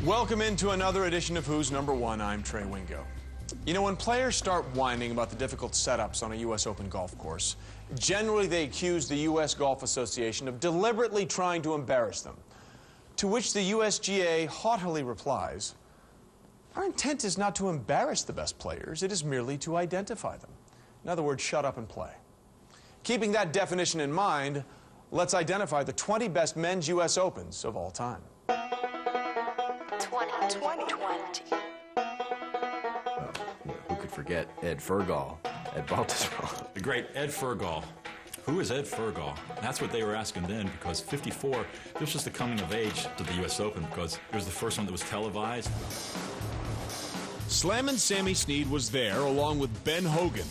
Welcome into another edition of Who's Number One. I'm Trey Wingo. You know, when players start whining about the difficult setups on a U.S. Open golf course, generally they accuse the U.S. Golf Association of deliberately trying to embarrass them. To which the USGA haughtily replies, "Our intent is not to embarrass the best players, it is merely to identify them." In other words, shut up and play. Keeping that definition in mind, let's identify the 20 best men's U.S. Opens of all time. 2020. Who could forget Ed Fergal at Baltusrol? The great Ed Fergal. Who is Ed Fergal? That's what they were asking then, because 54, this was the coming of age to the U.S. Open, because it was the first one that was televised. Slammin' Sammy Snead was there along with Ben Hogan,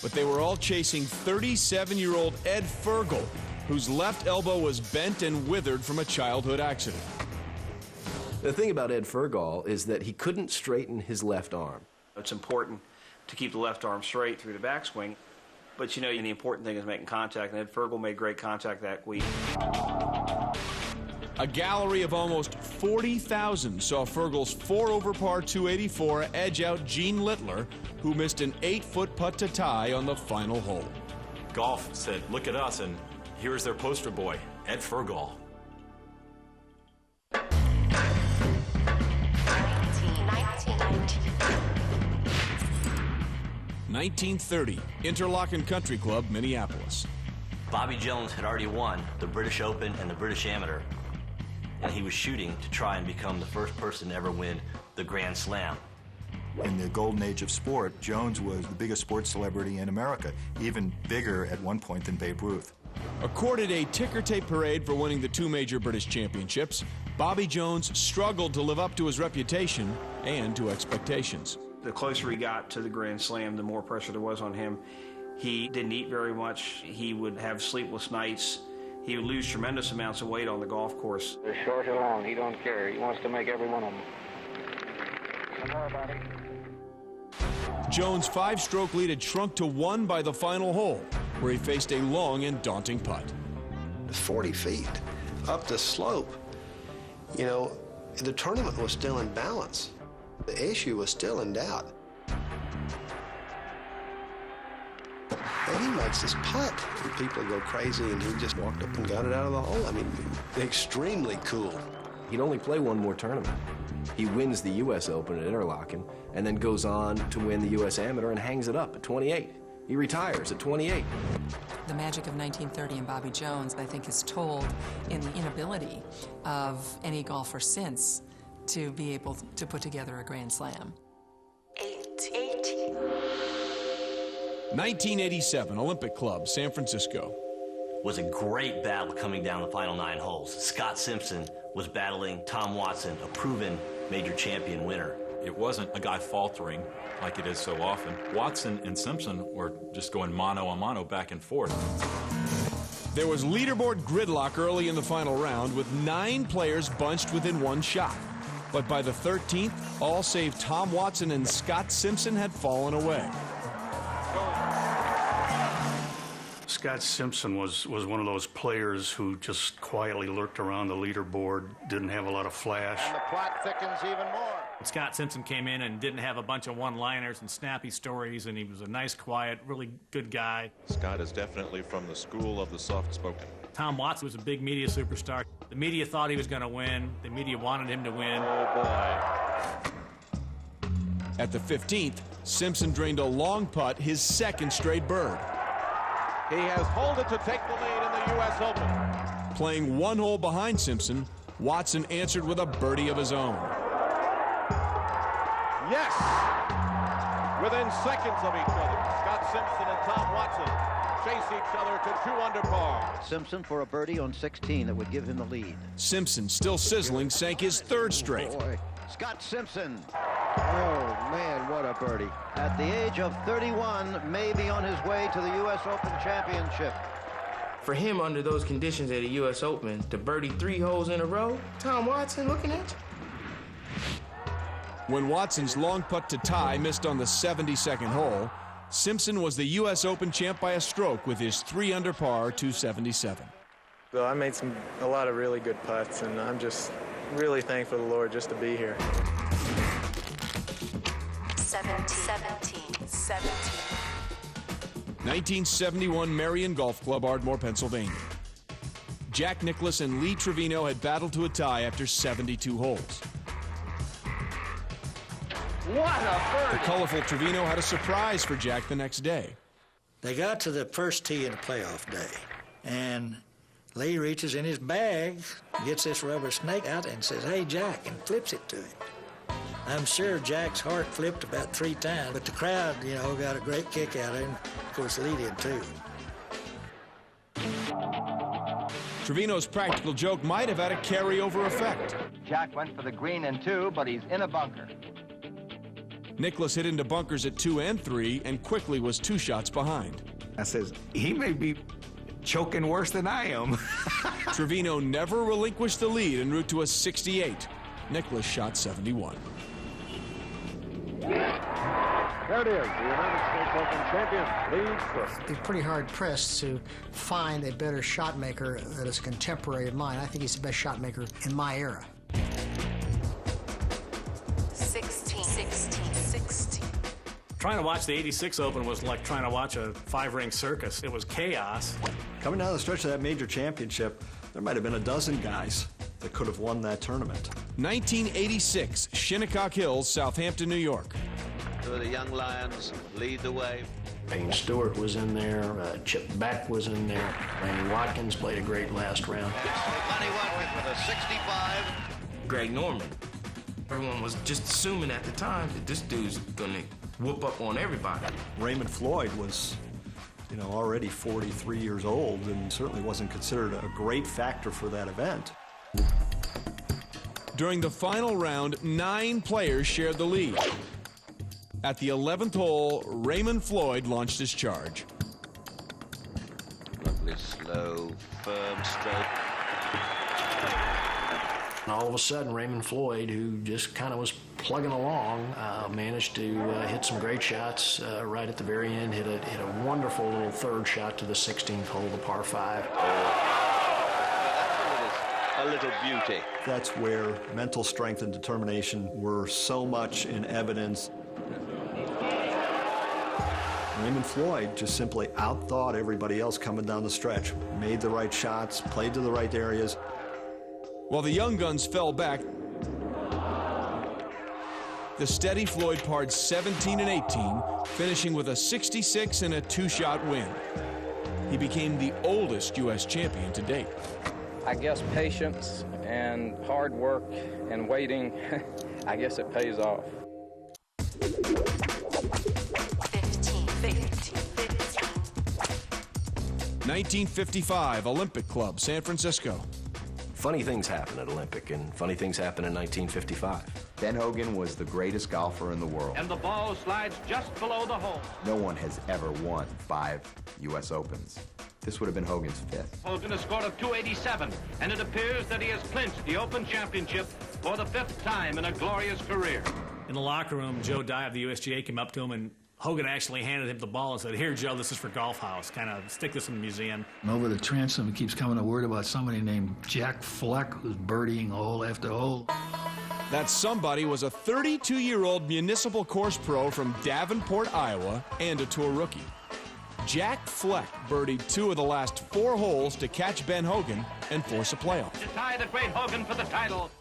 but they were all chasing 37-year-old Ed Fergal, whose left elbow was bent and withered from a childhood accident. The thing about Ed Fergal is that he couldn't straighten his left arm. It's important to keep the left arm straight through the backswing, but you know, the important thing is making contact, and Ed Fergal made great contact that week. A gallery of almost 40,000 saw Fergal's 4-over par 284 edge out Gene Littler, who missed an 8-foot putt to tie on the final hole. Golf said, look at us, and here's their poster boy, Ed Fergal. 1930, Interlochen Country Club, Minneapolis. Bobby Jones had already won the British Open and the British Amateur, and he was shooting to try and become the first person to ever win the Grand Slam. In the golden age of sport, Jones was the biggest sports celebrity in America, even bigger at one point than Babe Ruth. Accorded a ticker-tape parade for winning the 2 major British championships, Bobby Jones struggled to live up to his reputation and to expectations. The closer he got to the Grand Slam, the more pressure there was on him. He didn't eat very much. He would have sleepless nights. He would lose tremendous amounts of weight on the golf course. They're short or long, he don't care. He wants to make every one of them. Some more, buddy. Jones' 5-stroke lead had shrunk to 1 by the final hole, where he faced a long and daunting putt. 40 feet up the slope. You know, the tournament was still in balance. The issue was still in doubt. And he makes this putt, and people go crazy, and he just walked up and got it out of the hole. I mean, extremely cool. He'd only play one more tournament. He wins the U.S. Open at Interlochen and then goes on to win the U.S. Amateur and hangs it up at 28. He retires at 28. The magic of 1930 and Bobby Jones, I think, is told in the inability of any golfer since to be able to put together a Grand Slam. 1987, Olympic Club, San Francisco. Was a great battle coming down the final 9 holes. Scott Simpson was battling Tom Watson, a proven major champion winner. It wasn't a guy faltering like it is so often. Watson and Simpson were just going mano a mano back and forth. There was leaderboard gridlock early in the final round with 9 players bunched within 1 shot. But by the 13th, all save Tom Watson and Scott Simpson had fallen away. Scott Simpson was one of those players who just quietly lurked around the leaderboard, didn't have a lot of flash. And the plot thickens even more. Scott Simpson came in and didn't have a bunch of one-liners and snappy stories, and he was a nice, quiet, really good guy. Scott is definitely from the school of the soft-spoken. Tom Watson was a big media superstar. The media thought he was going to win. The media wanted him to win. Oh, boy. At the 15th, Simpson drained a long putt, his 2nd straight bird. He has holed it to take the lead in the U.S. Open. Playing 1 hole behind Simpson, Watson answered with a birdie of his own. Yes! Within seconds of each other, Scott Simpson and Tom Watson chase each other to 2 under par. Simpson for a birdie on 16 that would give him the lead. Simpson, still sizzling, sank his 3rd straight. Boy. Scott Simpson. Oh, man, what a birdie. At the age of 31, may be on his way to the U.S. Open Championship. For him, under those conditions at a U.S. Open, to birdie 3 holes in a row, Tom Watson looking at you. When Watson's long putt to tie missed on the 72nd hole, Simpson was the U.S. Open champ by a stroke with his 3 under par 277. Well, I made a lot of really good putts, and really thankful to the Lord just to be here. 1971 Marion Golf Club, Ardmore, Pennsylvania. Jack Nicklaus and Lee Trevino had battled to a tie after 72 holes. What a birdie! The colorful Trevino had a surprise for Jack the next day. They got to the first tee in the playoff day, and Lee reaches in his bag, gets this rubber snake out and says, "Hey, Jack," and flips it to him. I'm sure Jack's heart flipped about 3 times, but the crowd, got a great kick out of him. Of course, Lee did too. Trevino's practical joke might have had a carryover effect. Jack went for the green in 2, but he's in a bunker. Nicklaus hit into bunkers at 2 and 3 and quickly was 2 shots behind. I says, he may be choking worse than I am. Trevino never relinquished the lead en route to a 68. Nicklaus shot 71. There it is, the United States Open champion, Lee Trevino. Be pretty hard pressed to find a better shot maker that is a contemporary of mine. I think he's the best shot maker in my era. 16. Trying to watch the 86 Open was like trying to watch a 5-ring circus. It was chaos. Coming down the stretch of that major championship, there might have been a dozen guys that could have won that tournament. 1986, Shinnecock Hills, Southampton, New York. Two of the young Lions lead the way. Payne Stewart was in there, Chip Beck was in there, Randy Watkins played a great last round. Manny Watkins with a 65. Greg Norman. Everyone was just assuming at the time that this dude's gonna whoop up on everybody. Raymond Floyd was, already 43 years old and certainly wasn't considered a great factor for that event. During the final round, 9 players shared the lead. At the 11th hole, Raymond Floyd launched his charge. Lovely, slow, firm stroke. And all of a sudden, Raymond Floyd, who just kind of was plugging along, managed to hit some great shots right at the very end, hit a wonderful little 3rd shot to the 16th hole, the par 5. A little beauty. That's where mental strength and determination were so much in evidence. Raymond Floyd just simply outthought everybody else coming down the stretch, made the right shots, played to the right areas. While the young guns fell back, the steady Floyd parred 17 and 18, finishing with a 66 and a 2-shot win. He became the oldest U.S. champion to date. I guess patience and hard work and waiting, I guess it pays off. 1955, Olympic Club, San Francisco. Funny things happen at Olympic, and funny things happen in 1955. Ben Hogan was the greatest golfer in the world. And the ball slides just below the hole. No one has ever won 5 U.S. Opens. This would have been Hogan's 5th. Hogan has scored a 287, and it appears that he has clinched the Open Championship for the 5th time in a glorious career. In the locker room, Joe Dye of the USGA came up to him, and Hogan actually handed him the ball and said, "Here, Joe, this is for Golf House. Kind of stick this in the museum." And over the transom, it keeps coming a word about somebody named Jack Fleck, who's birdieing hole after hole. That somebody was a 32-year-old municipal course pro from Davenport, Iowa, and a tour rookie. Jack Fleck birdied 2 of the last 4 holes to catch Ben Hogan and force a playoff. To tie the great Hogan for the title.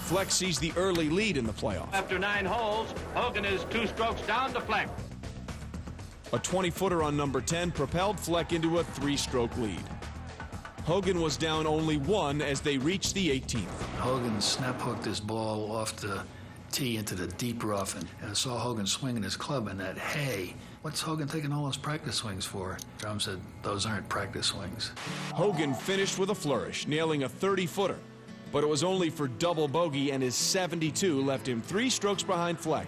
Fleck sees the early lead in the playoff. After 9 holes, Hogan is 2 strokes down to Fleck. A 20-footer on number 10 propelled Fleck into a 3-stroke lead. Hogan was down only 1 as they reached the 18th. Hogan snap hooked his ball off the tee into the deep rough, and I saw Hogan swinging his club in that hay. What's Hogan taking all those practice swings for? Drum said, "Those aren't practice swings." Hogan finished with a flourish, nailing a 30-footer. But it was only for double bogey, and his 72 left him 3 strokes behind Fleck.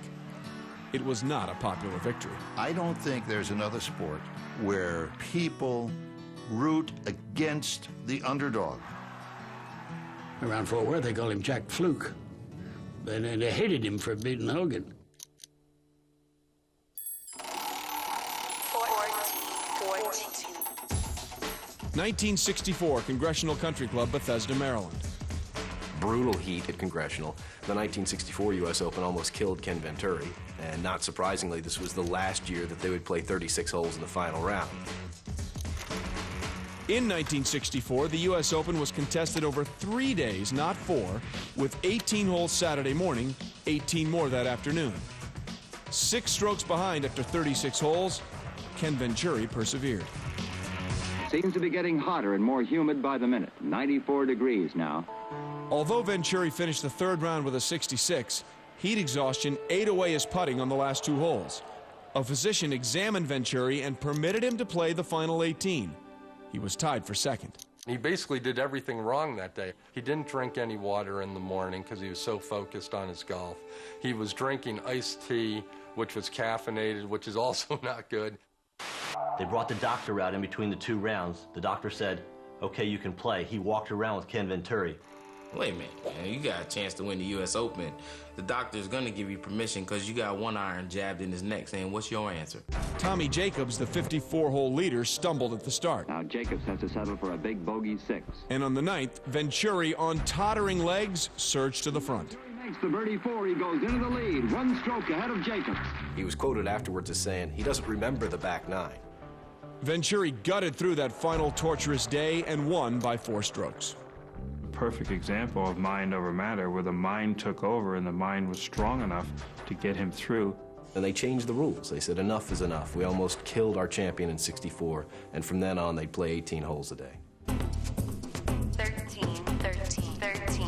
It was not a popular victory. I don't think there's another sport where people root against the underdog. Around Fort Worth, they called him Jack Fluke. And they hated him for beating Hogan. 14. 1964, Congressional Country Club, Bethesda, Maryland. brutal heat at Congressional. The 1964 U.S. Open almost killed Ken Venturi, and not surprisingly, this was the last year that they would play 36 holes in the final round. In 1964, the U.S. Open was contested over 3 days, not 4, with 18 holes Saturday morning, 18 more that afternoon. 6 strokes behind after 36 holes, Ken Venturi persevered. Seems to be getting hotter and more humid by the minute. 94 degrees now. Although Venturi finished the 3rd round with a 66, heat exhaustion ate away his putting on the last 2 holes. A physician examined Venturi and permitted him to play the final 18. He was tied for 2nd. He basically did everything wrong that day. He didn't drink any water in the morning because he was so focused on his golf. He was drinking iced tea, which was caffeinated, which is also not good. They brought the doctor out in between the 2 rounds. The doctor said, okay, you can play. He walked around with Ken Venturi. Wait a minute, man. You got a chance to win the U.S. Open. The doctor's going to give you permission because you got 1 iron jabbed in his neck saying, what's your answer? Tommy Jacobs, the 54-hole leader, stumbled at the start. Now Jacobs has to settle for a big bogey 6. And on the 9th, Venturi, on tottering legs, surged to the front. Makes the birdie 4. He goes into the lead, 1 stroke ahead of Jacobs. He was quoted afterwards as saying he doesn't remember the back 9. Venturi gutted through that final torturous day and won by 4 strokes. Perfect example of mind over matter, where the mind took over and the mind was strong enough to get him through. And they changed the rules. They said enough is enough. We almost killed our champion in '64, and from then on they'd play 18 holes a day. 13, 13, 13.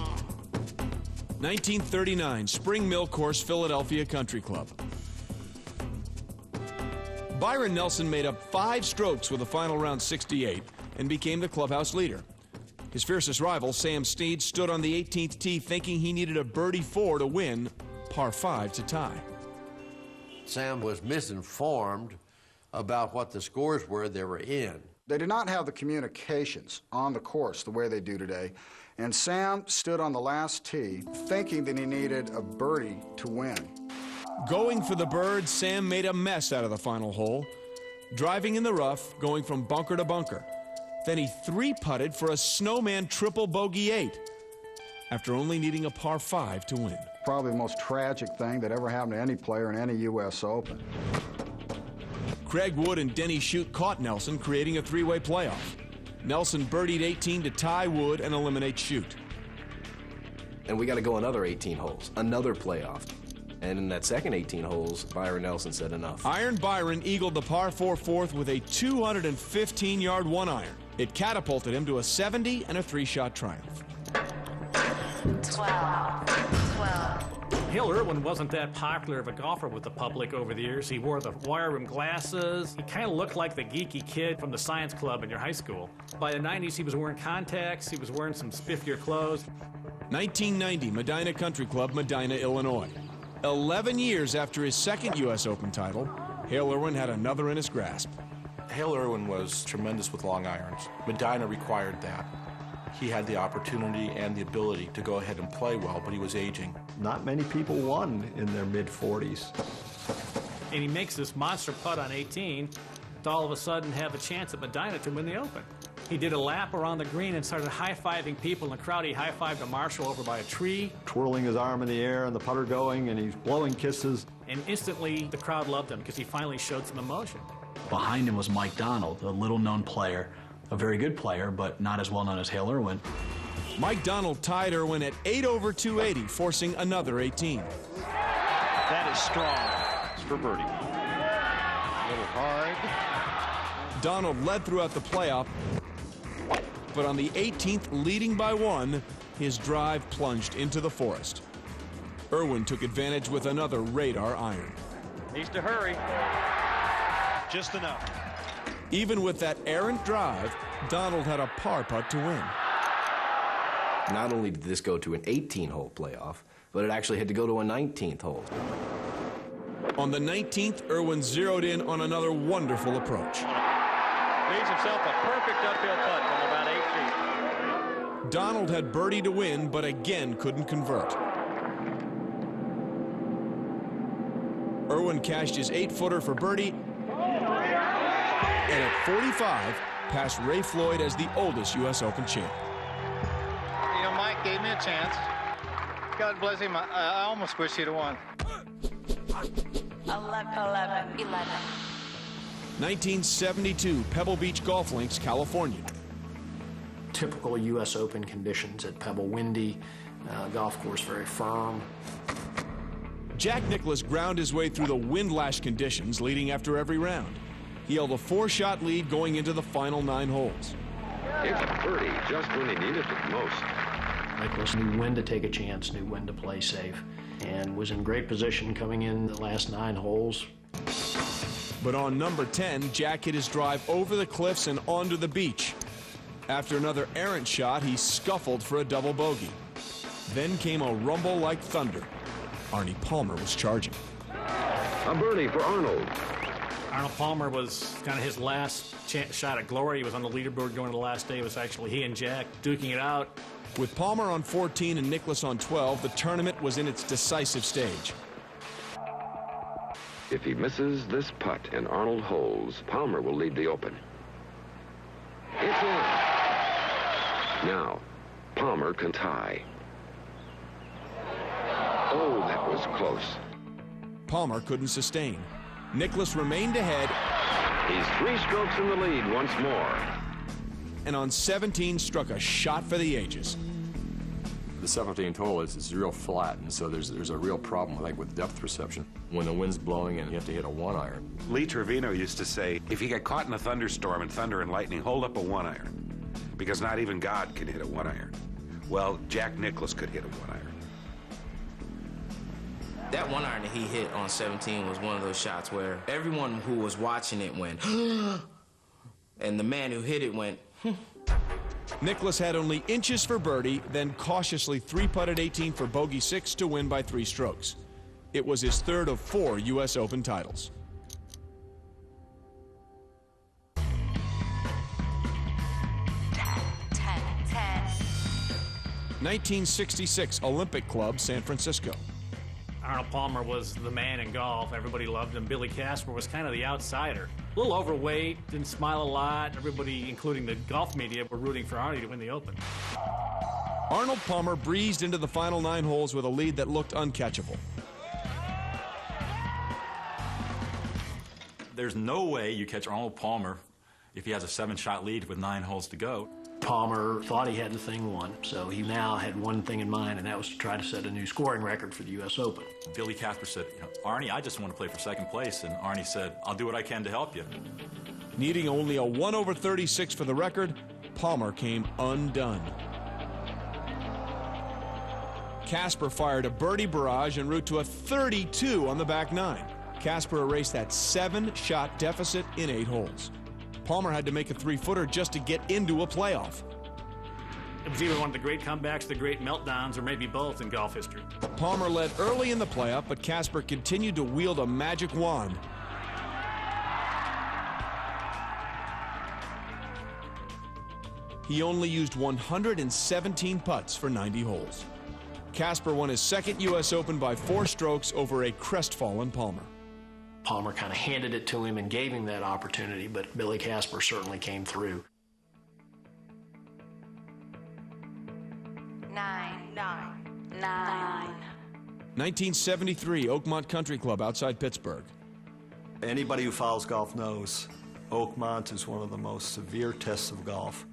1939, Spring Mill Course, Philadelphia Country Club. Byron Nelson made up 5 strokes with a final round 68 and became the clubhouse leader. His fiercest rival, Sam Snead, stood on the 18th tee thinking he needed a birdie 4 to win, par 5 to tie. Sam was misinformed about what the scores were they were in. They did not have the communications on the course the way they do today, and Sam stood on the last tee thinking that he needed a birdie to win. Going for the bird, Sam made a mess out of the final hole, driving in the rough, going from bunker to bunker. Then he 3-putted for a snowman triple bogey 8 after only needing a par 5 to win. Probably the most tragic thing that ever happened to any player in any U.S. Open. Craig Wood and Denny Shute caught Nelson, creating a 3-way playoff. Nelson birdied 18 to tie Wood and eliminate Shute. And we got to go another 18 holes, another playoff. And in that second 18 holes, Byron Nelson said enough. Iron Byron eagled the par 4 4th with a 215-yard 1-iron. It catapulted him to a 70 and a 3-shot triumph. 12. Hale Irwin wasn't that popular of a golfer with the public over the years. He wore the wire rim glasses. He kind of looked like the geeky kid from the science club in your high school. By the 90s, he was wearing contacts. He was wearing some spiffier clothes. 1990, Medina Country Club, Medina, Illinois. 11 years after his second U.S. Open title, Hale Irwin had another in his grasp. Hale Irwin was tremendous with long irons. Medina required that. He had the opportunity and the ability to go ahead and play well, but he was aging. Not many people won in their mid-40s. And he makes this monster putt on 18 to all of a sudden have a chance at Medina to win the Open. He did a lap around the green and started high-fiving people in the crowd. He high-fived a marshal over by a tree. Twirling his arm in the air and the putter going, and he's blowing kisses. And instantly, the crowd loved him because he finally showed some emotion. Behind him was Mike Donald, a little-known player, a very good player, but not as well-known as Hale Irwin. Mike Donald tied Irwin at 8 over 280, forcing another 18. That is strong. It's for birdie. A little hard. Donald led throughout the playoff, but on the 18th, leading by 1, his drive plunged into the forest. Irwin took advantage with another radar iron. Needs to hurry. Just enough. Even with that errant drive, Donald had a par putt to win. Not only did this go to an 18-hole playoff, but it actually had to go to a 19th hole. On the 19th, Irwin zeroed in on another wonderful approach. Leaves himself a perfect uphill putt from about 8 feet. Donald had birdie to win, but again couldn't convert. Irwin cashed his 8-footer for birdie, and at 45, passed Ray Floyd as the oldest U.S. Open champ. You know, Mike, gave me a chance. God bless him. I almost wish he'd have won. 11. 1972, Pebble Beach Golf Links, California. Typical U.S. Open conditions at Pebble. Windy, golf course very firm. Jack Nicklaus ground his way through the wind-lashed conditions, leading after every round. He held a 4-shot lead going into the final 9 holes. It's a birdie just when he needed it most. Nicklaus knew when to take a chance, knew when to play safe, and was in great position coming in the last 9 holes. But on number 10, Jack hit his drive over the cliffs and onto the beach. After another errant shot, he scuffled for a double bogey. Then came a rumble like thunder. Arnie Palmer was charging. A birdie for Arnold. Arnold Palmer was kind of his last shot at glory. He was on the leaderboard going to the last day. It was actually he and Jack duking it out. With Palmer on 14 and Nicklaus on 12, the tournament was in its decisive stage. If he misses this putt and Arnold holds, Palmer will lead the Open. It's in. Now, Palmer can tie. Oh, that was close. Palmer couldn't sustain. Nicklaus remained ahead. He's 3 strokes in the lead once more. And on 17 struck a shot for the ages. The 17th hole is real flat, and so there's a real problem, I think, with depth perception. When the wind's blowing and you have to hit a 1-iron. Lee Trevino used to say, if you get caught in a thunderstorm and thunder and lightning, hold up a 1-iron, because not even God can hit a 1-iron. Well, Jack Nicklaus could hit a 1-iron. That 1-iron that he hit on 17 was one of those shots where everyone who was watching it went, and the man who hit it went, Nicklaus had only inches for birdie, then cautiously 3-putted 18 for bogey 6 to win by 3 strokes. It was his 3rd of 4 U.S. Open titles. Ten. 1966 Olympic Club, San Francisco. Arnold Palmer was the man in golf. Everybody loved him. Billy Casper was kind of the outsider. A little overweight, didn't smile a lot. Everybody, including the golf media, were rooting for Arnie to win the Open. Arnold Palmer breezed into the final 9 holes with a lead that looked uncatchable. There's no way you catch Arnold Palmer if he has a 7-shot lead with 9 holes to go. Palmer thought he had the thing won, so he now had one thing in mind, and that was to try to set a new scoring record for the U.S. Open. Billy Casper said, Arnie, I just want to play for 2nd place, and Arnie said, I'll do what I can to help you. Needing only a 1/36 for the record, Palmer came undone. Casper fired a birdie barrage en route to a 32 on the back 9. Casper erased that 7-shot deficit in 8 holes. Palmer had to make a 3-footer just to get into a playoff. It was either one of the great comebacks, the great meltdowns, or maybe both in golf history. Palmer led early in the playoff, but Casper continued to wield a magic wand. He only used 117 putts for 90 holes. Casper won his 2nd U.S. Open by 4 strokes over a crestfallen Palmer. Palmer kind of handed it to him and gave him that opportunity, but Billy Casper certainly came through. 1973 Oakmont Country Club outside Pittsburgh. Anybody who follows golf knows Oakmont is one of the most severe tests of golf.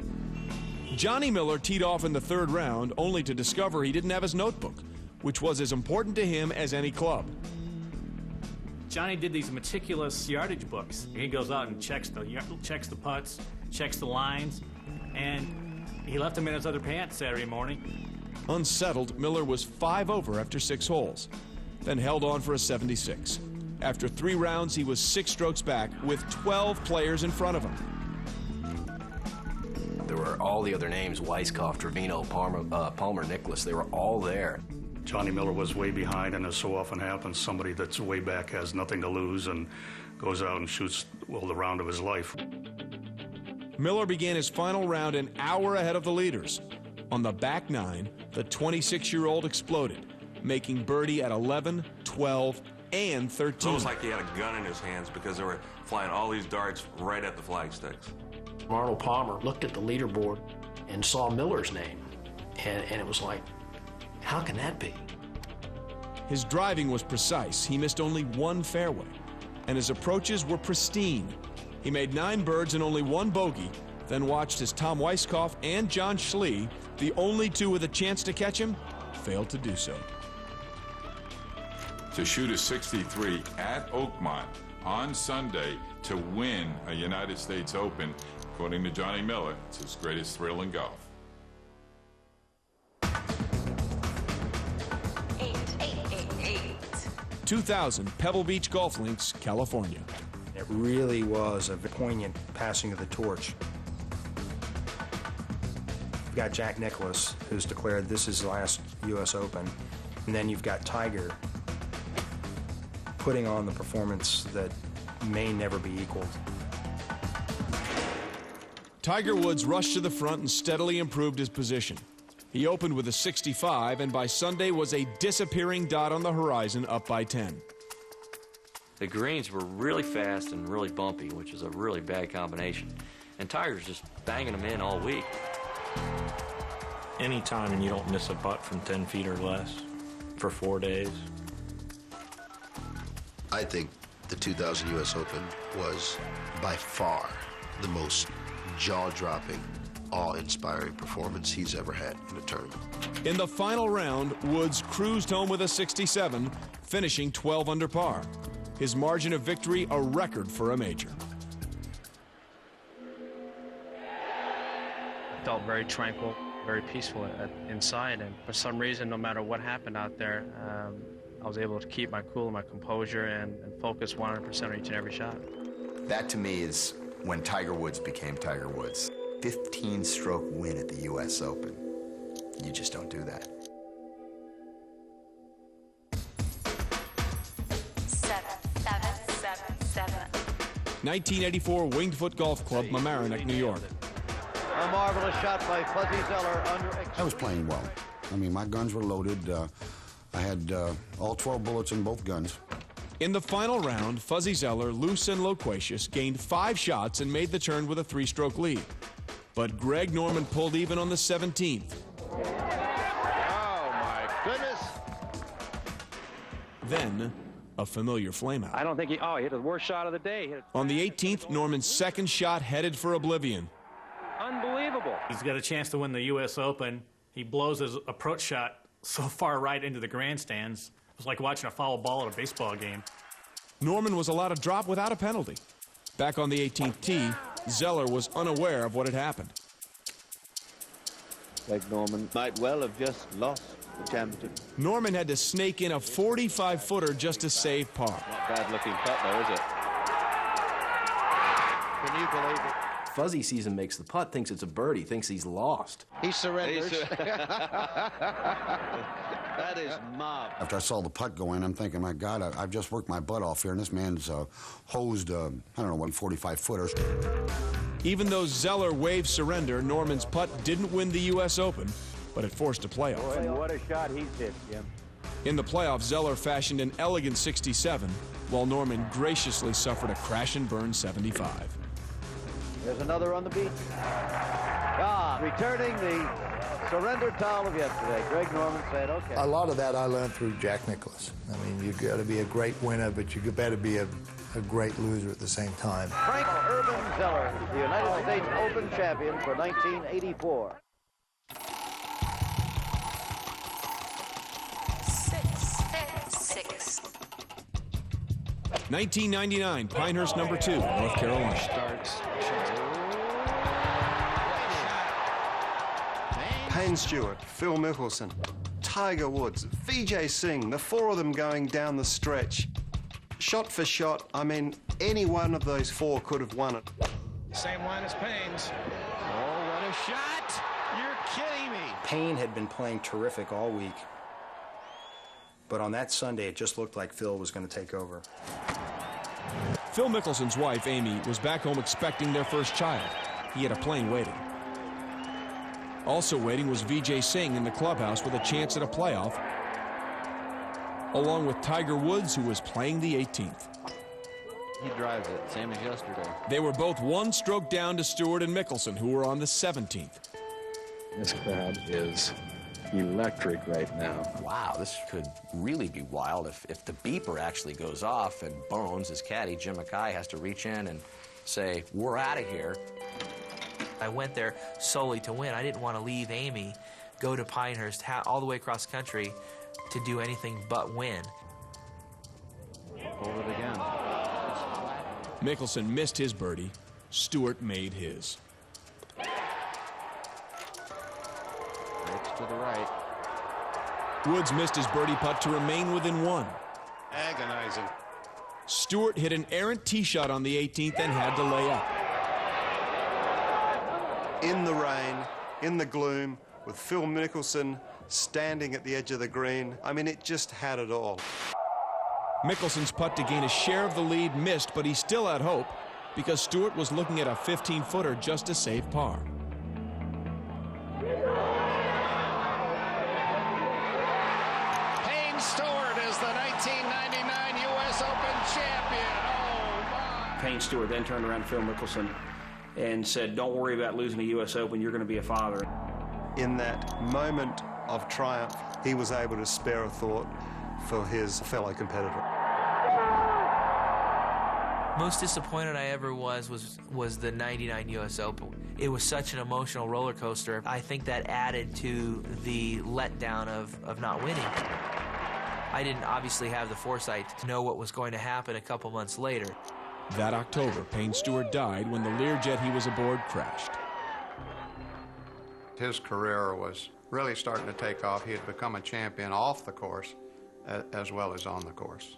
Johnny Miller teed off in the 3rd round, only to discover he didn't have his notebook, which was as important to him as any club. Johnny did these meticulous yardage books. He goes out and checks the putts, checks the lines, and he left them in his other pants Saturday morning. Unsettled, Miller was 5 over after 6 holes, then held on for a 76. After 3 rounds, he was 6 strokes back with 12 players in front of him. There were all the other names, Weiskopf, Trevino, Palmer, Nicklaus, they were all there. Johnny Miller was way behind, and as so often happens, somebody that's way back has nothing to lose and goes out and shoots, well, the round of his life. Miller began his final round an hour ahead of the leaders. On the back 9, the 26-year-old exploded, making birdie at 11, 12, and 13. It was like he had a gun in his hands because they were flying all these darts right at the flagsticks. Arnold Palmer looked at the leaderboard and saw Miller's name. And it was like, how can that be? His driving was precise. He missed only one fairway, and his approaches were pristine. He made 9 birds and only 1 bogey, then watched as Tom Weiskopf and John Schlee, the only 2 with a chance to catch him, failed to do so. To shoot a 63 at Oakmont on Sunday to win a United States Open, according to Johnny Miller, it's his greatest thrill in golf. 2000 Pebble Beach Golf Links, California. It really was a poignant passing of the torch. You've got Jack Nicklaus, who's declared this is the last U.S. Open, and then you've got Tiger putting on the performance that may never be equaled. Tiger Woods rushed to the front and steadily improved his position. He opened with a 65, and by Sunday was a disappearing dot on the horizon, up by 10. The greens were really fast and really bumpy, which is a really bad combination. And Tiger's just banging them in all week. Anytime and you don't miss a putt from 10 feet or less for 4 days. I think the 2000 U.S. Open was by far the most jaw-dropping, awe-inspiring performance he's ever had in a tournament. In the final round, Woods cruised home with a 67, finishing 12 under par. His margin of victory, a record for a major. I felt very tranquil, very peaceful inside, and for some reason, no matter what happened out there, I was able to keep my cool and my composure and focus 100% on each and every shot. That to me is when Tiger Woods became Tiger Woods. 15-stroke win at the U.S. Open. You just don't do that. 1984 Winged Foot Golf Club, Mamaroneck, New York. A marvelous shot by Fuzzy Zeller under. I was playing well. I mean, my guns were loaded. I had all 12 bullets in both guns. In the final round, Fuzzy Zeller, loose and loquacious, gained 5 shots and made the turn with a 3-stroke lead. But Greg Norman pulled even on the 17th. Oh, my goodness. Then, a familiar flameout. I don't think he hit the worst shot of the day. On the 18th, Norman's second shot headed for oblivion. Unbelievable. He's got a chance to win the U.S. Open. He blows his approach shot so far right into the grandstands. It was like watching a foul ball at a baseball game. Norman was allowed to drop without a penalty. Back on the 18th tee, Zeller was unaware of what had happened. Greg Norman might well have just lost the championship. Norman had to snake in a 45-footer just to save par. Not bad looking putt though, is it? Can you believe it? Fuzzy sees him makes the putt, thinks it's a birdie, thinks he's lost. He surrenders. That is mob. After I saw the putt go in, I'm thinking, my God, I've just worked my butt off here, and this man's hosed, I don't know, 145-footers. Even though Zeller waved surrender, Norman's putt didn't win the U.S. Open, but it forced a playoff. Boy, what a shot he's hit, Jim. In the playoff, Zeller fashioned an elegant 67, while Norman graciously suffered a crash-and-burn 75. There's another on the beach. Returning the surrender towel of yesterday. Greg Norman said, okay. A lot of that I learned through Jack Nicklaus. I mean, you've got to be a great winner, but you better be a great loser at the same time. Frank Urban Zeller, the United States Open champion for 1984. 1999, Pinehurst No. 2, North Carolina. Payne Stewart, Phil Mickelson, Tiger Woods, Vijay Singh, the 4 of them going down the stretch. Shot for shot, I mean, any one of those 4 could have won it. Same line as Payne's. Oh, what a shot! You're kidding me. Payne had been playing terrific all week. But on that Sunday, it just looked like Phil was going to take over. Phil Mickelson's wife, Amy, was back home expecting their first child. He had a plane waiting. Also waiting was Vijay Singh in the clubhouse with a chance at a playoff, along with Tiger Woods, who was playing the 18th. He drives it, same as yesterday. They were both 1 stroke down to Stewart and Mickelson, who were on the 17th. This crowd is electric right now. Wow, this could really be wild if the beeper actually goes off and Bones, his caddy, Jim Mackay, has to reach in and say, we're out of here. I went there solely to win. I didn't want to leave Amy, go to Pinehurst, all the way across the country to do anything but win. Hold it again. Mickelson missed his birdie. Stewart made his. Breaks to the right. Woods missed his birdie putt to remain within one. Agonizing. Stewart hit an errant tee shot on the 18th and had to lay up. In the rain, in the gloom, with Phil Mickelson standing at the edge of the green. I mean, it just had it all. Mickelson's putt to gain a share of the lead missed, but he still had hope because Stewart was looking at a 15-footer just to save par. Payne Stewart is the 1999 U.S. Open champion. Oh, my. Payne Stewart then turned around to Phil Mickelson and said, don't worry about losing the U.S. Open, you're going to be a father. In that moment of triumph, he was able to spare a thought for his fellow competitor. Most disappointed I ever was the 99 U.S. Open. It was such an emotional roller coaster. I think that added to the letdown of not winning. I didn't obviously have the foresight to know what was going to happen a couple months later. That October, Payne Stewart died when the Learjet he was aboard crashed. His career was really starting to take off. He had become a champion off the course as well as on the course.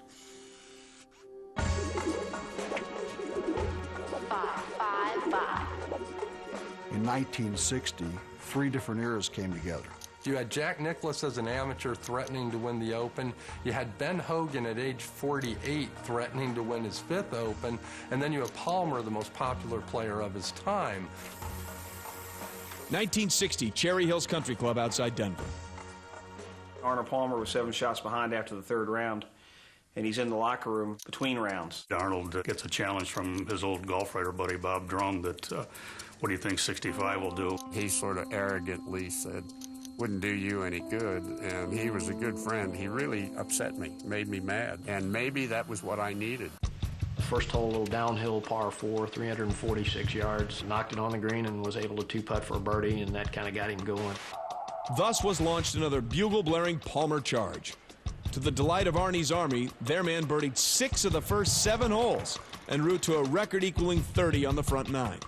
In 1960, 3 different eras came together. You had Jack Nicklaus as an amateur threatening to win the Open. You had Ben Hogan at age 48 threatening to win his 5th Open. And then you have Palmer, the most popular player of his time. 1960, Cherry Hills Country Club outside Denver. Arnold Palmer was 7 shots behind after the 3rd round, and he's in the locker room between rounds. Arnold gets a challenge from his old golf writer buddy Bob Drum that, what do you think 65 will do? He sort of arrogantly said, wouldn't do you any good, and he was a good friend. He really upset me, made me mad, and maybe that was what I needed. First hole, a little downhill par 4, 346 yards, knocked it on the green and was able to 2-putt for a birdie, and that kind of got him going. Thus was launched another bugle-blaring Palmer charge. To the delight of Arnie's Army, their man birdied 6 of the first 7 holes en route to a record-equaling 30 on the front 9.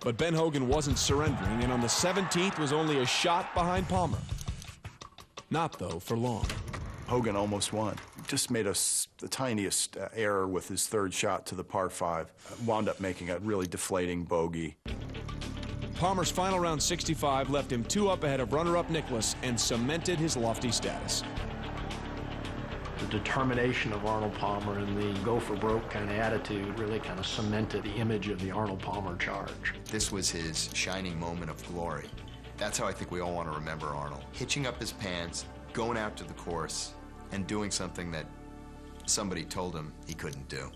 But Ben Hogan wasn't surrendering, and on the 17th was only a shot behind Palmer. Not, though, for long. Hogan almost won. Just made the tiniest error with his 3rd shot to the par 5. Wound up making a really deflating bogey. Palmer's final round 65 left him 2 up ahead of runner-up Nicklaus and cemented his lofty status. The determination of Arnold Palmer and the go-for-broke kind of attitude really kind of cemented the image of the Arnold Palmer charge. This was his shining moment of glory. That's how I think we all want to remember Arnold. Hitching up his pants, going out to the course, and doing something that somebody told him he couldn't do.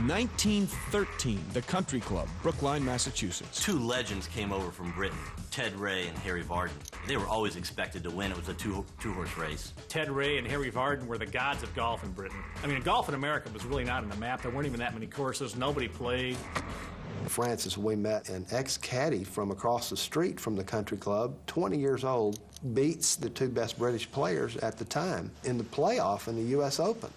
1913, the Country Club, Brookline, Massachusetts. 2 legends came over from Britain, Ted Ray and Harry Vardon. They were always expected to win. It was a two-horse race. Ted Ray and Harry Vardon were the gods of golf in Britain. I mean, golf in America was really not on the map. There weren't even that many courses. Nobody played. Francis, we met an ex-caddy from across the street from the Country Club, 20 years old, beats the 2 best British players at the time in the playoff in the U.S. Open.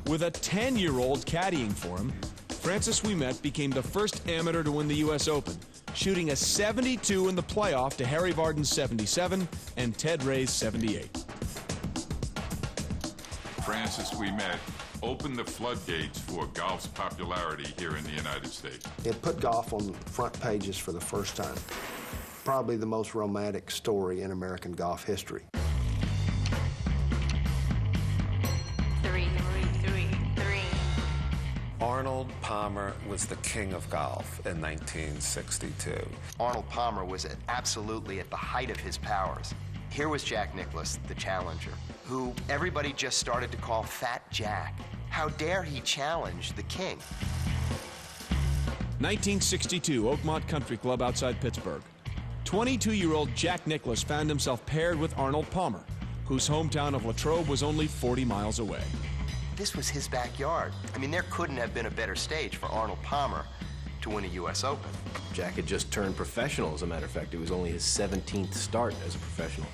With a 10-year-old caddying for him, Francis Ouimet became the first amateur to win the U.S. Open, shooting a 72 in the playoff to Harry Vardon's 77 and Ted Ray's 78. Francis Ouimet opened the floodgates for golf's popularity here in the United States. It put golf on the front pages for the first time. Probably the most romantic story in American golf history. Arnold Palmer was the king of golf in 1962. Arnold Palmer was absolutely at the height of his powers. Here was Jack Nicklaus, the challenger, who everybody just started to call Fat Jack. How dare he challenge the king? 1962, Oakmont Country Club outside Pittsburgh. 22-year-old Jack Nicklaus found himself paired with Arnold Palmer, whose hometown of Latrobe was only 40 miles away. This was his backyard. I mean, there couldn't have been a better stage for Arnold Palmer to win a U.S. Open. Jack had just turned professional, as a matter of fact. It was only his 17th start as a professional.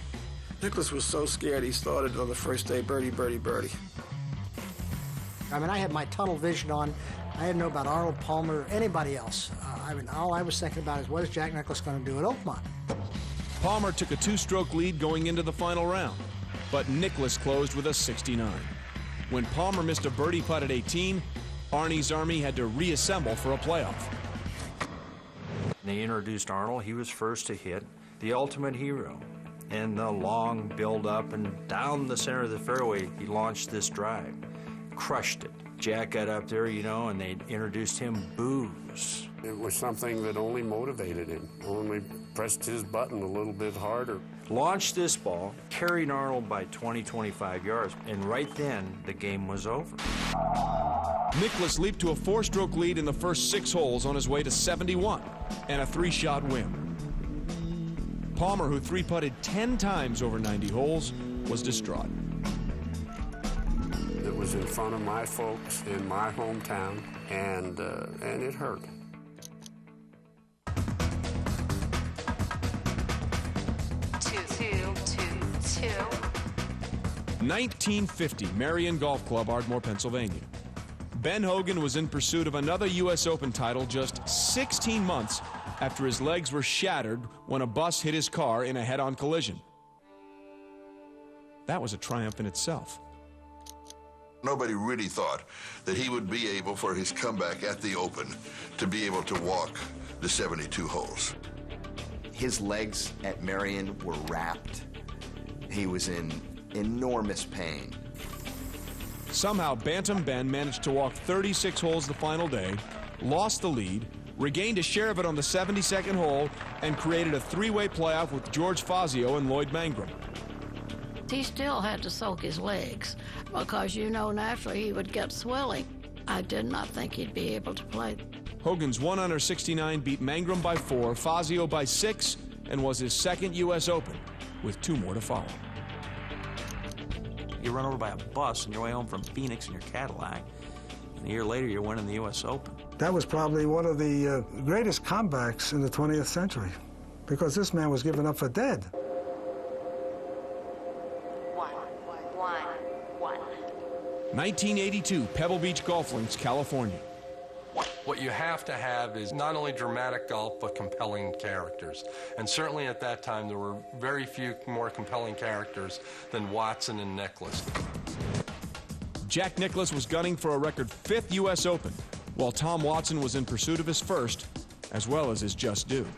Nicklaus was so scared he started on the first day, birdie, birdie, birdie. I mean, I had my tunnel vision on. I didn't know about Arnold Palmer or anybody else. All I was thinking about is what is Jack Nicklaus going to do at Oakmont? Palmer took a two-stroke lead going into the final round, but Nicklaus closed with a 69. When Palmer missed a birdie putt at 18, Arnie's Army had to reassemble for a playoff. They introduced Arnold. He was first to hit, the ultimate hero. And the long build-up and down the center of the fairway, he launched this drive. Crushed it. Jack got up there, you know, and they introduced him booze. It was something that only motivated him, only pressed his button a little bit harder. Launched this ball, carried Arnold by 20, 25 yards, and right then, the game was over. Nicklaus leaped to a four-stroke lead in the first 6 holes on his way to 71 and a 3-shot win. Palmer, who 3-putted 10 times over 90 holes, was distraught. It was in front of my folks in my hometown, and it hurt. Two. 1950, Marion Golf Club, Ardmore, Pennsylvania. Ben Hogan was in pursuit of another U.S. Open title just 16 months after his legs were shattered when a bus hit his car in a head-on collision. That was a triumph in itself. Nobody really thought that he would be able, for his comeback at the Open, to be able to walk the 72 holes. His legs at Marion were wrapped. He was in enormous pain. Somehow, Bantam Ben managed to walk 36 holes the final day, lost the lead, regained a share of it on the 72nd hole, and created a 3-way playoff with George Fazio and Lloyd Mangrum. He still had to soak his legs because, you know, naturally he would get swelling. I did not think he'd be able to play. Hogan's 1 under 69 beat Mangrum by 4, Fazio by 6, and was his second U.S. Open, with 2 more to follow. You run over by a bus on your way home from Phoenix in your Cadillac, and a year later you're winning the U.S. Open. That was probably one of the greatest comebacks in the 20th century, because this man was given up for dead. 1982, Pebble Beach Golf Links, California. What you have to have is not only dramatic golf, but compelling characters. And certainly at that time, there were very few more compelling characters than Watson and Nicklaus. Jack Nicklaus was gunning for a record 5th U.S. Open, while Tom Watson was in pursuit of his first, as well as his just due.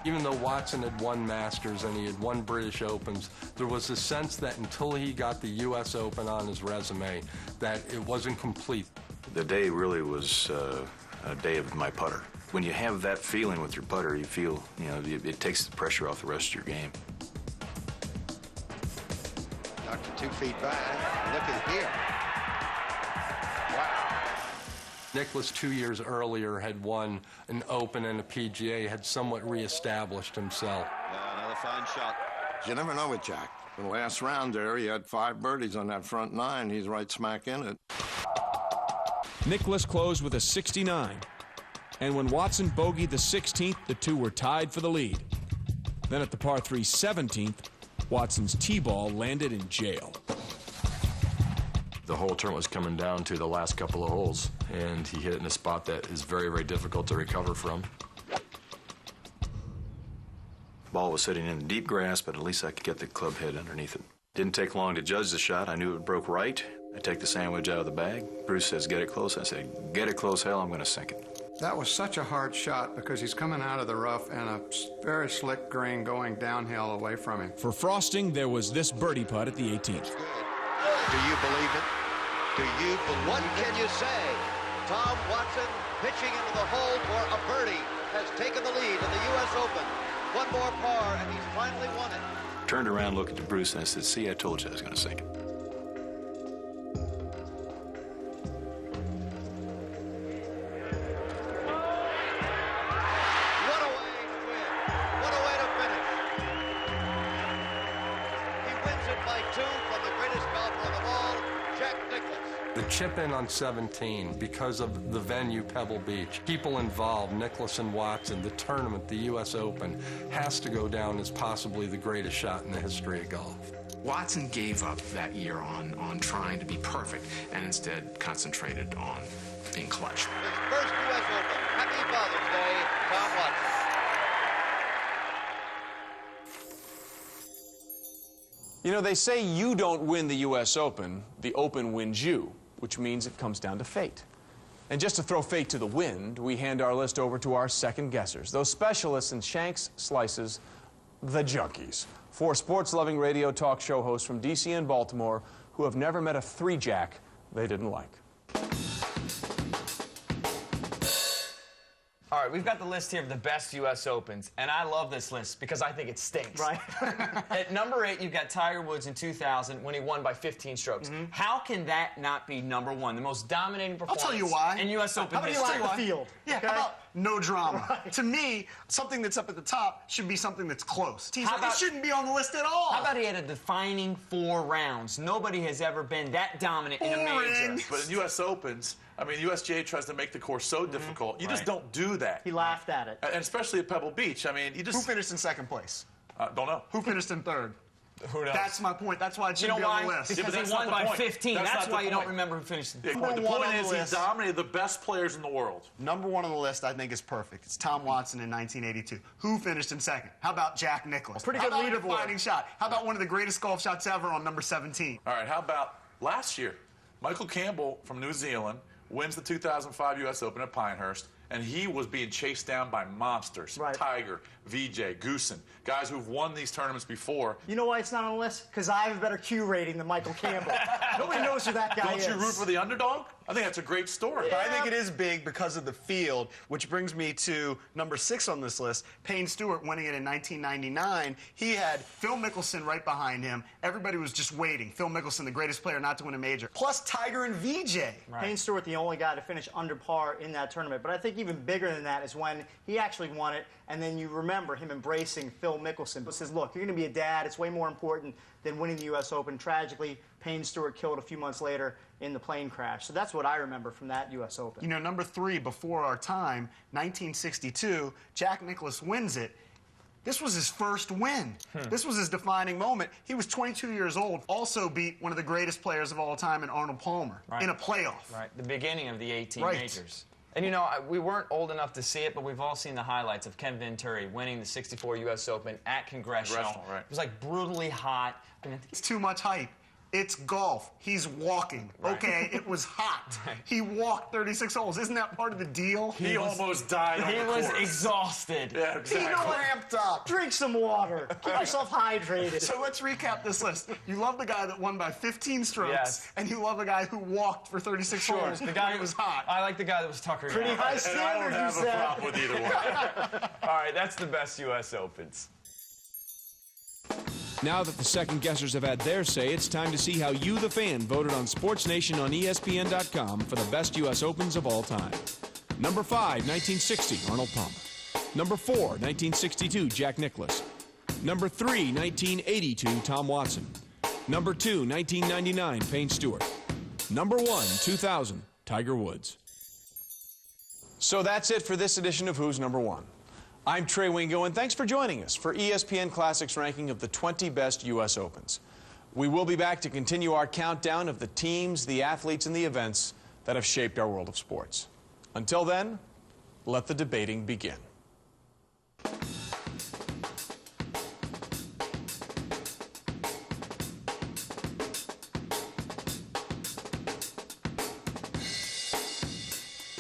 Even though Watson had won Masters and he had won British Opens, there was a sense that until he got the U.S. Open on his resume, that it wasn't complete. The day really was a day of my putter. When you have that feeling with your putter, you feel, you know, it takes the pressure off the rest of your game. Knocked it 2 feet back. Look at here. Nicklaus 2 years earlier had won an Open and a PGA, had somewhat reestablished himself. Another fine shot. You never know with Jack. In the last round there, he had 5 birdies on that front 9. He's right smack in it. Nicklaus closed with a 69. And when Watson bogeyed the 16th, the two were tied for the lead. Then at the par 3 17th, Watson's tee ball landed in jail. The whole tournament was coming down to the last couple of holes, and he hit it in a spot that is very, very difficult to recover from. Ball was sitting in the deep grass, but at least I could get the club head underneath it. Didn't take long to judge the shot. I knew it broke right. I take the sandwich out of the bag. Bruce says, get it close. I say, get it close, hell, I'm going to sink it. That was such a hard shot because he's coming out of the rough and a very slick green going downhill away from him. For frosting, there was this birdie putt at the 18th. Do you believe it? Do you believe What can you say? Tom Watson pitching into the hole for a birdie has taken the lead in the U.S. Open. One more par and he's finally won it. Turned around, looked at Bruce, and I said, see, I told you I was going to sink it. it by 2 from the greatest golfer of them all, Jack Nicklaus. The chip in on 17 because of the venue, Pebble Beach. People involved, Nicklaus and Watson, the tournament, the U.S. Open, has to go down as possibly the greatest shot in the history of golf. Watson gave up that year on trying to be perfect and instead concentrated on being clutch. His first U.S. Open. Happy Father's Day, Tom Watson. You know, they say you don't win the U.S. Open, the Open wins you, which means it comes down to fate. And just to throw fate to the wind, we hand our list over to our second guessers, those specialists in shanks, slices, the Junkies. 4 sports-loving radio talk show hosts from D.C. and Baltimore who have never met a 3-jack they didn't like. All right, we've got the list here of the best U.S. Opens, and I love this list because I think it stinks. Right. At number 8, you've got Tiger Woods in 2000 when he won by 15 strokes. How can that not be number 1? The most dominating performance. I'll tell you why. In U.S. Open history. history. How about the field? Yeah, how about no drama? To me, something that's up at the top should be something that's close. It shouldn't be on the list at all. How about he had a defining 4 rounds? Nobody has ever been that dominant in a major. But in U.S. Opens, I mean, USGA tries to make the course so difficult. You just don't do that. He laughed at it. And especially at Pebble Beach. I mean, you just... Who finished in second place? Don't know. Who finished in third? Who knows? That's my point. That's why it shouldn't be on the list. Because he won by 15. That's why you don't remember who finished in the Number point one on is the he list. dominated the best players in the world. Number 1 on the list, I think, is perfect. It's Tom Watson in 1982. Who finished in second? How about Jack Nicklaus? Pretty good leaderboard. Defining shot. How about one of the greatest golf shots ever on number 17? All right, how about last year? Michael Campbell from New Zealand wins the 2005 U.S. Open at Pinehurst, and he was being chased down by monsters. Tiger, VJ, Goosen, guys who've won these tournaments before. You know why it's not on the list? Because I have a better Q rating than Michael Campbell. Nobody knows who that guy is. Don't you root for the underdog? I think that's a great story. But I think it is big because of the field, which brings me to number 6 on this list, Payne Stewart winning it in 1999. He had Phil Mickelson right behind him. Everybody was just waiting. Phil Mickelson, the greatest player not to win a major. Plus Tiger and VJ. Payne Stewart, the only guy to finish under par in that tournament. But I think even bigger than that is when he actually won it, and then you remember him embracing Phil Mickelson. But says, look, you're going to be a dad. It's way more important than winning the U.S. Open. Tragically, Payne Stewart killed a few months later in the plane crash. So that's what I remember from that U.S. Open. You know, number 3, before our time, 1962, Jack Nicklaus wins it. This was his first win. This was his defining moment. He was 22 years old, also beat one of the greatest players of all time in Arnold Palmer in a playoff. Right, the beginning of the 18 majors. And, you know, we weren't old enough to see it, but we've all seen the highlights of Ken Venturi winning the 64 U.S. Open at Congressional. It was, like, brutally hot. I mean, it's too much hype. It's golf. He's walking. Okay, it was hot. He walked 36 holes. Isn't that part of the deal? He almost died on the course. He was exhausted. Yeah, exactly. He cramped up. Drink some water. Keep yourself hydrated. So let's recap this list. You love the guy that won by 15 strokes, and you love the guy who walked for 36 holes. The guy who was hot. I like the guy that was Tucker. Pretty high standard, you said. I don't have a problem with either one. All right, that's the best U.S. Opens. Now that the second guessers have had their say, it's time to see how you, the fan, voted on Sports Nation on ESPN.com for the best U.S. Opens of all time. Number 5, 1960, Arnold Palmer. Number 4, 1962, Jack Nicklaus. Number 3, 1982, Tom Watson. Number 2, 1999, Payne Stewart. Number 1, 2000, Tiger Woods. So that's it for this edition of Who's Number 1. I'm Trey Wingo, and thanks for joining us for ESPN Classic's ranking of the 20 best U.S. Opens. We will be back to continue our countdown of the teams, the athletes, and the events that have shaped our world of sports. Until then, let the debating begin.